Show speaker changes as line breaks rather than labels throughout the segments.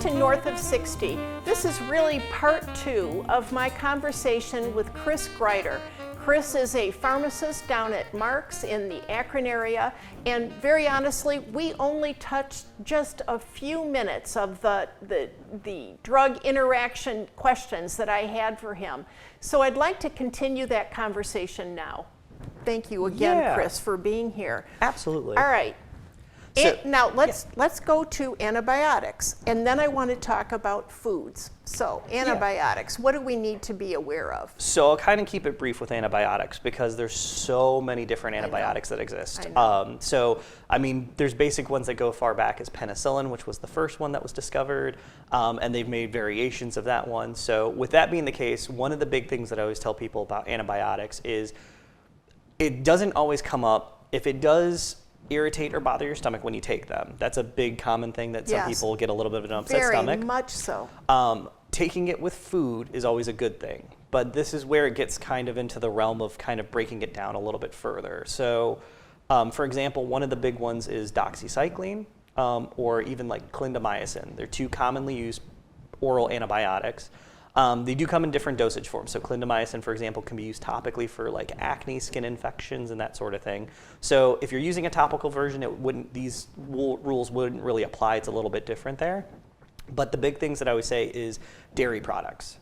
to North of 60. This is really part 2 of my conversation with Chris Greider. Chris is a pharmacist down at Mark's in the Akron area, and very honestly, we only touched just a few minutes of the drug interaction questions that I had for him. So I'd like to continue that conversation now. Thank you again, Chris, for being here.
Absolutely.
All right. Now let's go to antibiotics, and then I want to talk about foods. So antibiotics, what do we need to be aware of?
So I'll kind of keep it brief with antibiotics because there's so many different antibiotics that exist. So I mean, there's basic ones that go far back as penicillin, which was the first one that was discovered, and they've made variations of that one. So with that being the case, one of the big things that I always tell people about antibiotics is it doesn't always come up. If it does irritate or bother your stomach when you take them. That's a big common thing that some people get a little bit of an upset stomach.
Very much so.
Taking it with food is always a good thing, but this is where it gets kind of into the realm of kind of breaking it down a little bit further. So, for example, one of the big ones is doxycycline or even like clindamycin. They're two commonly used oral antibiotics. They do come in different dosage forms. So clindamycin, for example, can be used topically for like acne, skin infections, and that sort of thing. So if you're using a topical version, these rules wouldn't really apply. It's a little bit different there. But the big things that I would say is dairy products.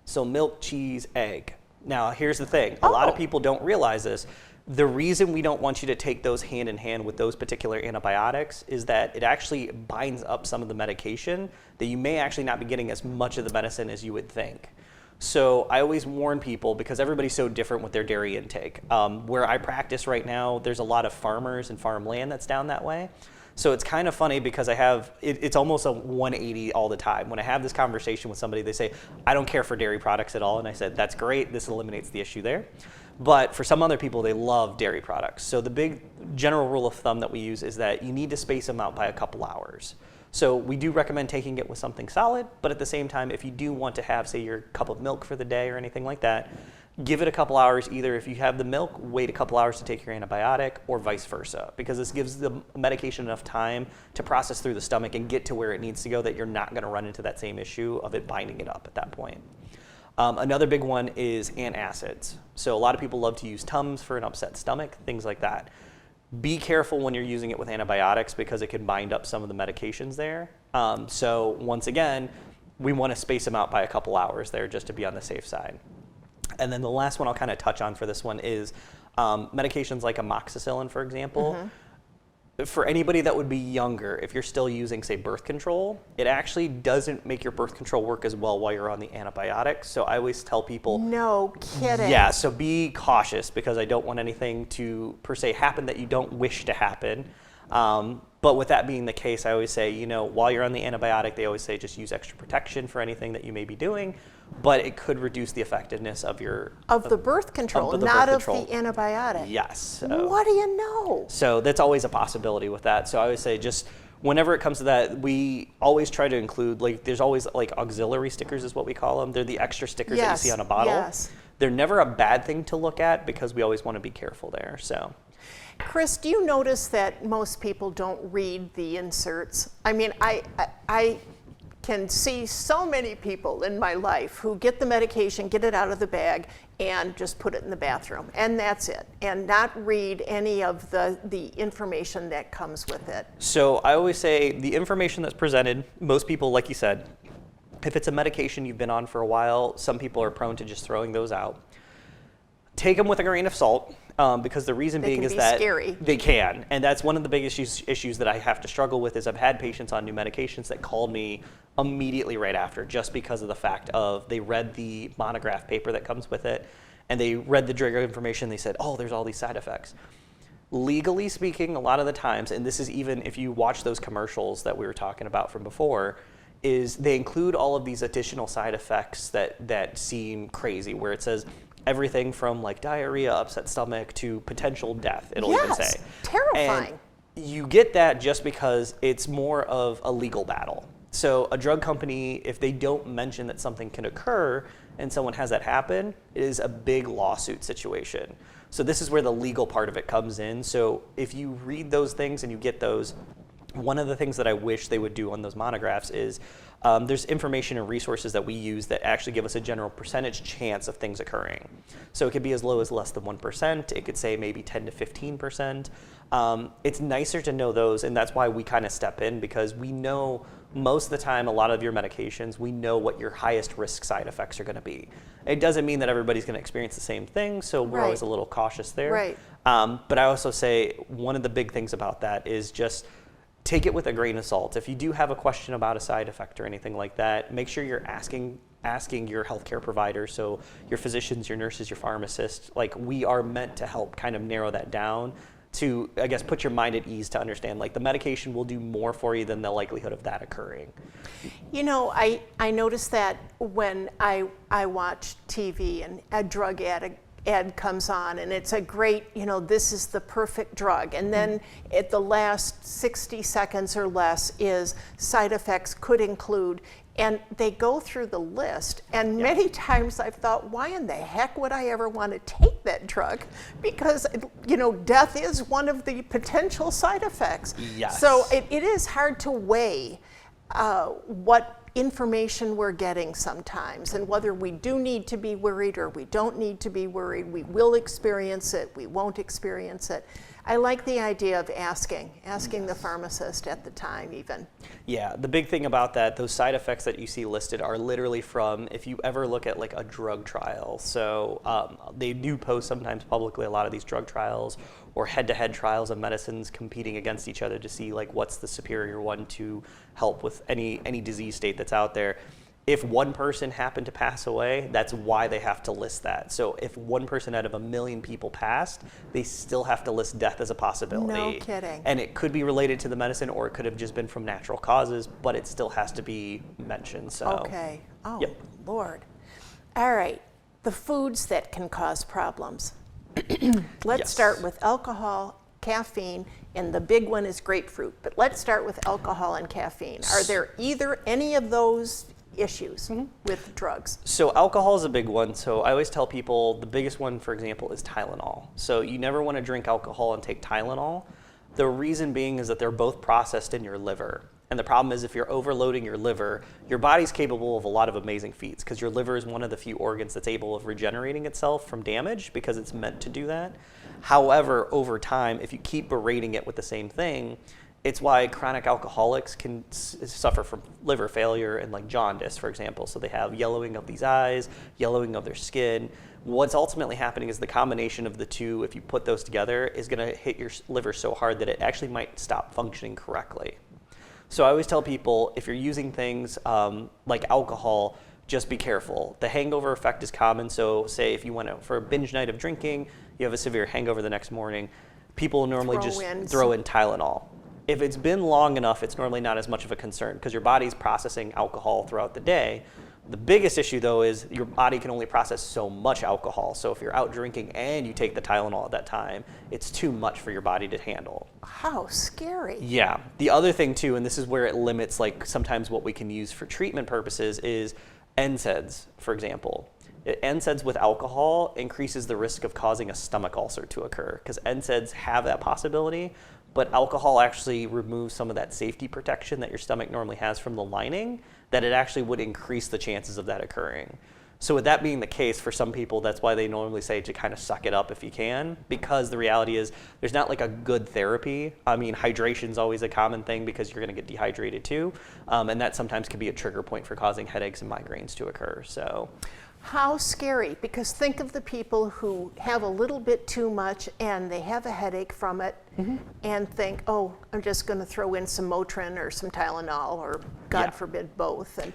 So milk, cheese, egg. Now, here's the thing. A lot of people don't realize this. The reason we don't want you to take those hand in hand with those particular antibiotics is that it actually binds up some of the medication that you may actually not be getting as much of the medicine as you would think. So I always warn people, because everybody's so different with their dairy intake. Where I practice right now, there's a lot of farmers and farmland that's down that way. So it's kind of funny because it's almost a 180 all the time. When I have this conversation with somebody, they say, I don't care for dairy products at all. And I said, that's great. This eliminates the issue there. But for some other people, they love dairy products. So the big general rule of thumb that we use is that you need to space them out by a couple hours. So we do recommend taking it with something solid, but at the same time, if you do want to have, say, your cup of milk for the day or anything like that, give it a couple hours. Either if you have the milk, wait a couple hours to take your antibiotic, or vice versa, because this gives the medication enough time to process through the stomach and get to where it needs to go that you're not going to run into that same issue of it binding it up at that point. Another big one is antacids. So a lot of people love to use Tums for an upset stomach, things like that. Be careful when you're using it with antibiotics because it can bind up some of the medications there. So once again, we want to space them out by a couple hours there just to be on the safe side. And then the last one I'll kind of touch on for this one is medications like amoxicillin, for example. For anybody that would be younger, if you're still using, say, birth control, it actually doesn't make your birth control work as well while you're on the antibiotics. So I always tell people,
no kidding.
Yeah, so be cautious because I don't want anything to, per se, happen that you don't wish to happen. But with that being the case, I always say, while you're on the antibiotic, they always say just use extra protection for anything that you may be doing, but it could reduce the effectiveness of
the birth control, not of the antibiotic.
Yes. So,
what do you know?
So that's always a possibility with that. So I would say just whenever it comes to that, we always try to include, there's always auxiliary stickers is what we call them. They're the extra stickers that you see on a bottle.
Yes.
They're never a bad thing to look at because we always want to be careful there. So.
Chris, do you notice that most people don't read the inserts? I mean, I can see so many people in my life who get the medication, get it out of the bag, and just put it in the bathroom, and that's it, and not read any of the information that comes with it.
So I always say the information that's presented, most people, like you said, if it's a medication you've been on for a while, some people are prone to just throwing those out. Take them with a grain of salt. Because the reason being is that
scary.
They can, and that's one of the biggest issues that I have to struggle with is I've had patients on new medications that called me immediately right after just because of the fact of they read the monograph paper that comes with it and they read the drug information. They said, oh, there's all these side effects. Legally speaking, a lot of the times, and this is even if you watch those commercials that we were talking about from before, is they include all of these additional side effects that seem crazy, where it says everything from diarrhea, upset stomach, to potential death, it'll even say.
Terrifying.
And you get that just because it's more of a legal battle. So a drug company, if they don't mention that something can occur and someone has that happen, it is a big lawsuit situation. So this is where the legal part of it comes in. So if you read those things and you get those, one of the things that I wish they would do on those monographs is there's information and resources that we use that actually give us a general percentage chance of things occurring. So it could be as low as less than 1%. It could say maybe 10 to 15%. It's nicer to know those, and that's why we kind of step in, because we know most of the time, a lot of your medications, we know what your highest risk side effects are going to be. It doesn't mean that everybody's going to experience the same thing, so we're always a little cautious there.
Right.
But I also say one of the big things about that is just take it with a grain of salt. If you do have a question about a side effect or anything like that, make sure you're asking your healthcare provider, so your physicians, your nurses, your pharmacists. Like, we are meant to help kind of narrow that down to, I guess, put your mind at ease to understand, like, the medication will do more for you than the likelihood of that occurring.
You know, I noticed that when I watch TV and a drug ad comes on, and it's a great, you know, this is the perfect drug, and then at the last 60 seconds or less is side effects could include, and they go through the list, and many times I've thought, why in the heck would I ever want to take that drug? Because, you know, death is one of the potential side effects.
Yes.
So it is hard to weigh what information we're getting sometimes, and whether we do need to be worried or we don't need to be worried. We will experience it, we won't experience it. I like the idea of asking the pharmacist at the time even.
Yeah, the big thing about that, those side effects that you see listed are literally from, if you ever look at like a drug trial. So they do post sometimes publicly a lot of these drug trials or head-to-head trials of medicines competing against each other to see like what's the superior one to help with any disease state that's out there. If one person happened to pass away, that's why they have to list that. So if one person out of 1 million people passed, they still have to list death as a possibility.
No kidding.
And it could be related to the medicine, or it could have just been from natural causes, but it still has to be mentioned. So.
Okay. Oh,
yep.
Lord. All right. The foods that can cause problems. Let's start with alcohol, caffeine, and the big one is grapefruit. But let's start with alcohol and caffeine. Are there either any of those issues with drugs?
So alcohol is a big one. So I always tell people the biggest one, for example, is Tylenol. So you never want to drink alcohol and take Tylenol. The reason being is that they're both processed in your liver. And the problem is if you're overloading your liver, your body's capable of a lot of amazing feats, because your liver is one of the few organs that's able of regenerating itself from damage because it's meant to do that. However, over time, if you keep berating it with the same thing, it's why chronic alcoholics can suffer from liver failure and like jaundice, for example. So they have yellowing of these eyes, yellowing of their skin. What's ultimately happening is the combination of the two, if you put those together, is going to hit your liver so hard that it actually might stop functioning correctly. So I always tell people, if you're using things like alcohol, just be careful. The hangover effect is common. So say if you went out for a binge night of drinking, you have a severe hangover the next morning, people normally throw in Tylenol. If it's been long enough, it's normally not as much of a concern because your body's processing alcohol throughout the day. The biggest issue, though, is your body can only process so much alcohol. So if you're out drinking and you take the Tylenol at that time, it's too much for your body to handle.
How scary.
Yeah. The other thing, too, and this is where it limits, like, sometimes what we can use for treatment purposes is NSAIDs, for example. NSAIDs with alcohol increases the risk of causing a stomach ulcer to occur because NSAIDs have that possibility, but alcohol actually removes some of that safety protection that your stomach normally has from the lining, that it actually would increase the chances of that occurring. So with that being the case, for some people, that's why they normally say to kind of suck it up if you can, because the reality is there's not like a good therapy. I mean, hydration's always a common thing because you're going to get dehydrated too, and that sometimes can be a trigger point for causing headaches and migraines to occur. So.
How scary, because think of the people who have a little bit too much and they have a headache from it and think, oh, I'm just going to throw in some Motrin or some Tylenol or God forbid both. And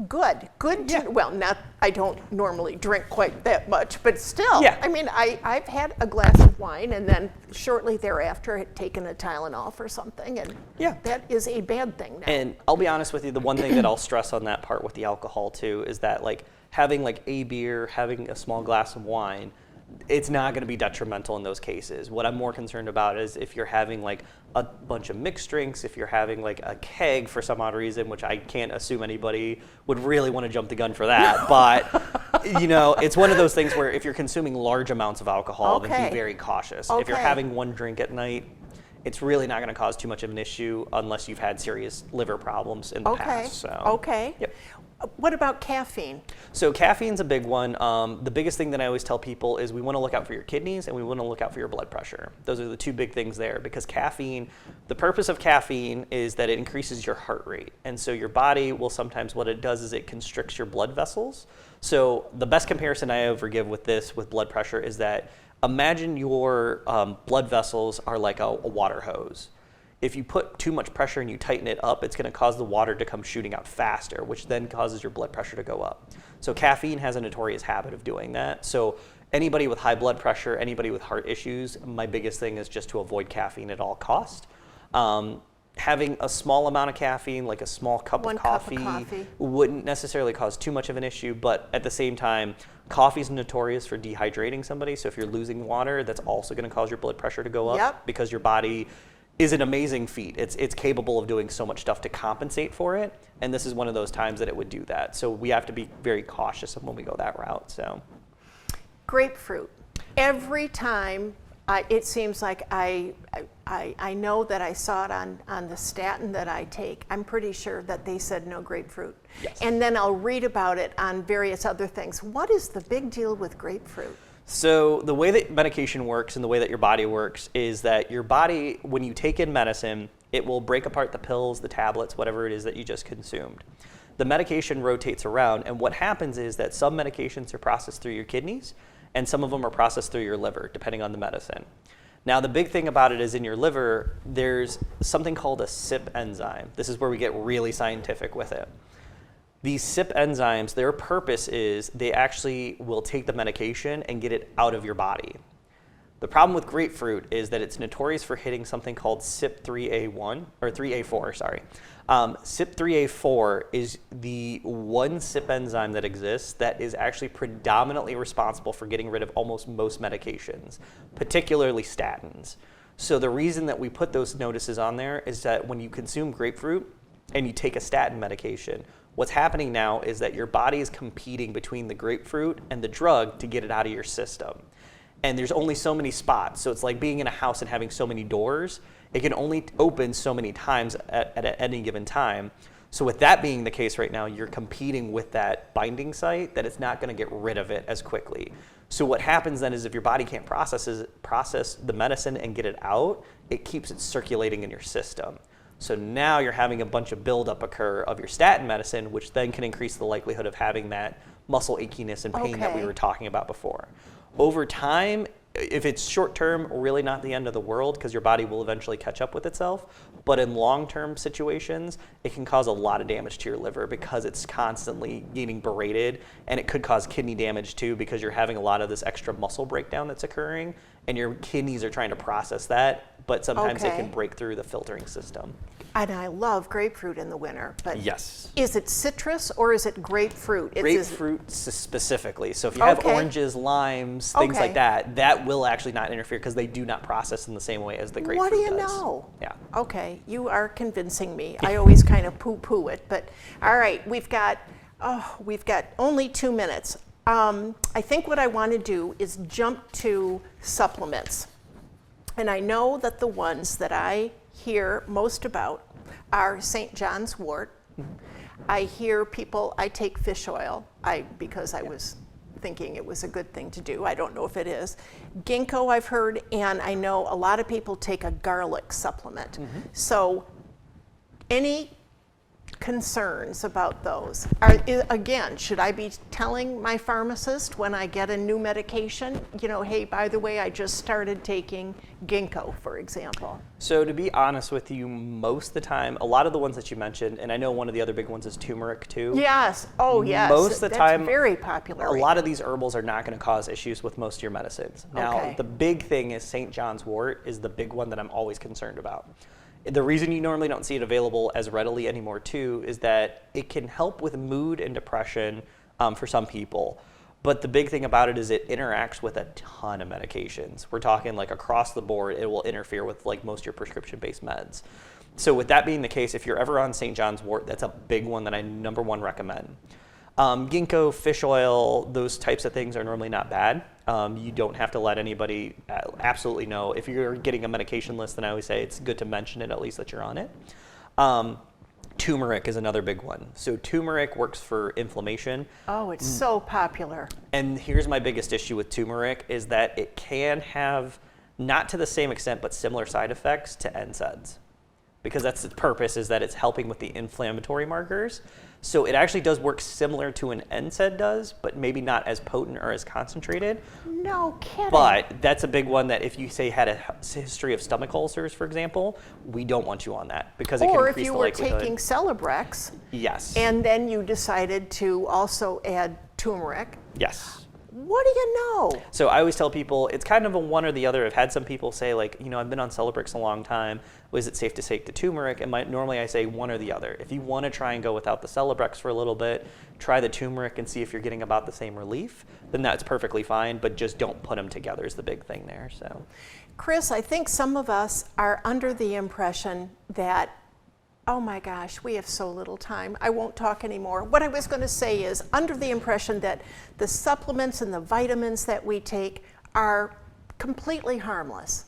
good to, well, not, I don't normally drink quite that much, but still, I mean, I've had a glass of wine and then shortly thereafter had taken a Tylenol for something, and that is a bad thing now.
And I'll be honest with you, the one thing that I'll stress on that part with the alcohol too is that like having like a beer, having a small glass of wine, it's not going to be detrimental in those cases. What I'm more concerned about is if you're having like a bunch of mixed drinks, if you're having like a keg for some odd reason, which I can't assume anybody would really want to jump the gun for that. But, you know, it's one of those things where if you're consuming large amounts of alcohol, then be very cautious. If you're having one drink at night, it's really not going to cause too much of an issue unless you've had serious liver problems in the past. So,
Okay.
Yep.
What about caffeine?
So caffeine's a big one. The biggest thing that I always tell people is we want to look out for your kidneys and we want to look out for your blood pressure. Those are the two big things there, because caffeine, the purpose of caffeine is that it increases your heart rate. And so your body will sometimes, what it does is it constricts your blood vessels. So the best comparison I ever give with this, with blood pressure, is that imagine your blood vessels are like a water hose. If you put too much pressure and you tighten it up, it's going to cause the water to come shooting out faster, which then causes your blood pressure to go up. So caffeine has a notorious habit of doing that. So anybody with high blood pressure, anybody with heart issues, my biggest thing is just to avoid caffeine at all cost. Having a small amount of caffeine, like a small cup of coffee, wouldn't necessarily cause too much of an issue, but at the same time, coffee is notorious for dehydrating somebody. So if you're losing water, that's also going to cause your blood pressure to go up, because your body is an amazing feat. It's capable of doing so much stuff to compensate for it, and this is one of those times that it would do that. So we have to be very cautious when we go that route. So,
grapefruit. Every time, it seems like I know that I saw it on the statin that I take. I'm pretty sure that they said no grapefruit.
Yes.
And then I'll read about it on various other things. What is the big deal with grapefruit?
So the way that medication works and the way that your body works is that your body, when you take in medicine, it will break apart the pills, the tablets, whatever it is that you just consumed. The medication rotates around, and what happens is that some medications are processed through your kidneys, and some of them are processed through your liver, depending on the medicine. Now, the big thing about it is in your liver, there's something called a CYP enzyme. This is where we get really scientific with it. These CYP enzymes, their purpose is they actually will take the medication and get it out of your body. The problem with grapefruit is that it's notorious for hitting something called CYP3A1, or 3A4, sorry. CYP3A4 is the one CYP enzyme that exists that is actually predominantly responsible for getting rid of almost most medications, particularly statins. So the reason that we put those notices on there is that when you consume grapefruit and you take a statin medication, what's happening now is that your body is competing between the grapefruit and the drug to get it out of your system. And there's only so many spots. So it's like being in a house and having so many doors. It can only open so many times at any given time. So with that being the case right now, you're competing with that binding site that it's not going to get rid of it as quickly. So what happens then is if your body can't process the medicine and get it out, it keeps it circulating in your system. So now you're having a bunch of buildup occur of your statin medicine, which then can increase the likelihood of having that muscle achiness and pain that we were talking about before. Over time, if it's short term, really not the end of the world, because your body will eventually catch up with itself. But in long-term situations, it can cause a lot of damage to your liver because it's constantly getting berated, and it could cause kidney damage too, because you're having a lot of this extra muscle breakdown that's occurring, and your kidneys are trying to process that, but sometimes it can break through the filtering system.
And I love grapefruit in the winter, but
yes.
Is it citrus or is it grapefruit?
Grapefruit specifically. So if you have oranges, limes, things like that, that will actually not interfere because they do not process in the same way as the grapefruit does.
What do you know?
Yeah.
Okay, you are convincing me. I always kind of poo-poo it, but all right, we've got only 2 minutes. I think what I want to do is jump to supplements. And I know that the ones that I hear most about are St. John's wort. I hear people, I take fish oil because I was thinking it was a good thing to do. I don't know if it is. Ginkgo I've heard, and I know a lot of people take a garlic supplement. So any concerns about those? Again, should I be telling my pharmacist when I get a new medication, hey, by the way, I just started taking ginkgo, for example?
So to be honest with you, most of the time, a lot of the ones that you mentioned, and I know one of the other big ones is turmeric too.
Yes. Oh, yes.
Most of the time,
that's very popular.
A lot of these herbals are not going to cause issues with most of your medicines. Now, the big thing is St. John's wort is the big one that I'm always concerned about. The reason you normally don't see it available as readily anymore too is that it can help with mood and depression for some people. But the big thing about it is it interacts with a ton of medications. We're talking like across the board, it will interfere with like most of your prescription-based meds. So with that being the case, if you're ever on St. John's wort, that's a big one that I #1 recommend. Ginkgo, fish oil, those types of things are normally not bad. You don't have to let anybody absolutely know. If you're getting a medication list, then I always say it's good to mention it, at least that you're on it. Turmeric is another big one. So turmeric works for inflammation.
Oh, it's so popular.
And here's my biggest issue with turmeric is that it can have, not to the same extent, but similar side effects to NSAIDs. Because that's its purpose, is that it's helping with the inflammatory markers. So it actually does work similar to an NSAID does, but maybe not as potent or as concentrated.
No kidding.
But that's a big one that if you say had a history of stomach ulcers, for example, we don't want you on that because it can
or if
increase
you
the
were
likelihood.
taking Celebrex,
Yes.
and then you decided to also add turmeric,
Yes.
what do you know?
So I always tell people it's kind of a one or the other. I've had some people say like, I've been on Celebrex a long time. Was it safe to take the turmeric? And normally I say one or the other. If you want to try and go without the Celebrex for a little bit, try the turmeric and see if you're getting about the same relief. Then that's perfectly fine, but just don't put them together is the big thing there. So,
Chris, I think some of us are under the impression that, oh my gosh, we have so little time. I won't talk anymore. What I was going to say is under the impression that the supplements and the vitamins that we take are completely harmless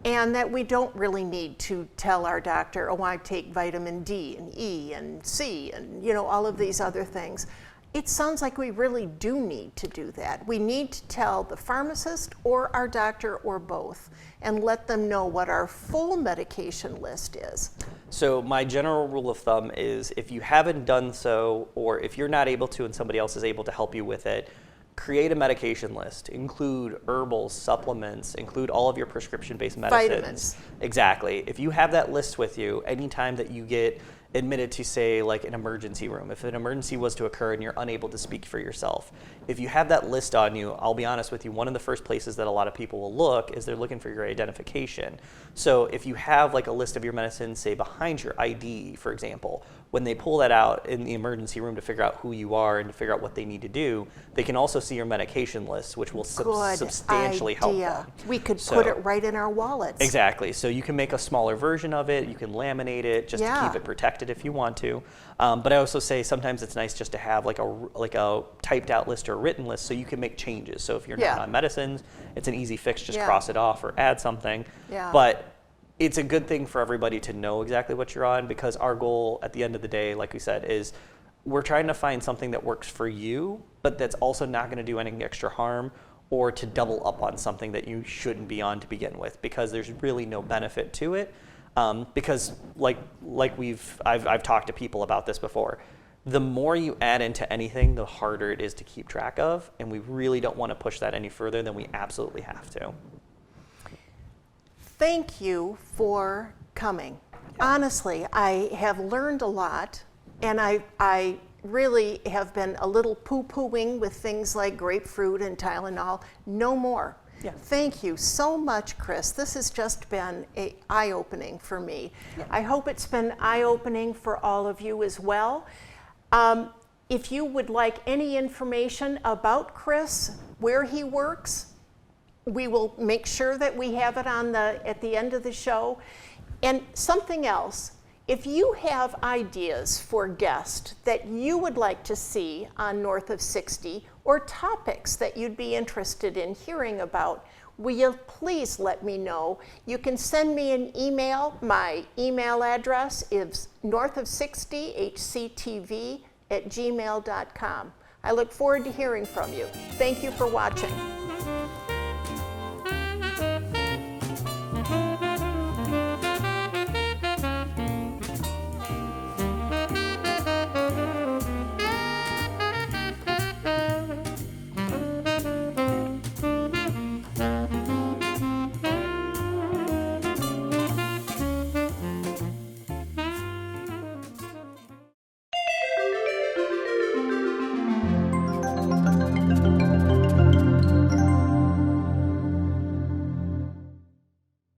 and that we don't really need to tell our doctor, oh, I take vitamin D and E and C and, all of these other things. It sounds like we really do need to do that. We need to tell the pharmacist or our doctor or both and let them know what our full medication list is.
So my general rule of thumb is if you haven't done so, or if you're not able to and somebody else is able to help you with it, create a medication list. Include herbals, supplements, include all of your prescription-based medicines.
Vitamins.
Exactly. If you have that list with you, anytime that you get admitted to, say, like an emergency room, if an emergency was to occur and you're unable to speak for yourself, if you have that list on you, I'll be honest with you, one of the first places that a lot of people will look is they're looking for your identification. So if you have like a list of your medicines, say behind your ID, for example, when they pull that out in the emergency room to figure out who you are and to figure out what they need to do, they can also see your medication list, which will substantially help them.
We could put it right in our wallets.
Exactly. So you can make a smaller version of it. You can laminate it just to keep it protected if you want to. But I also say sometimes it's nice just to have like a typed out list or a written list so you can make changes. So if you're not on medicines, it's an easy fix. Just cross it off or add something. But it's a good thing for everybody to know exactly what you're on because our goal at the end of the day, like we said, is we're trying to find something that works for you, but that's also not going to do any extra harm or to double up on something that you shouldn't be on to begin with because there's really no benefit to it. Because I've talked to people about this before, the more you add into anything, the harder it is to keep track of, and we really don't want to push that any further than we absolutely have to.
Thank you for coming. Honestly, I have learned a lot, and I really have been a little poo-pooing with things like grapefruit and Tylenol. No more. Thank you so much, Chris. This has just been eye-opening for me. I hope it's been eye-opening for all of you as well. If you would like any information about Chris, where he works, we will make sure that we have it at the end of the show. And something else, if you have ideas for guests that you would like to see on North of 60 or topics that you'd be interested in hearing about, will you please let me know? You can send me an email. My email address is northof60hctv@gmail.com. I look forward to hearing from you. Thank you for watching.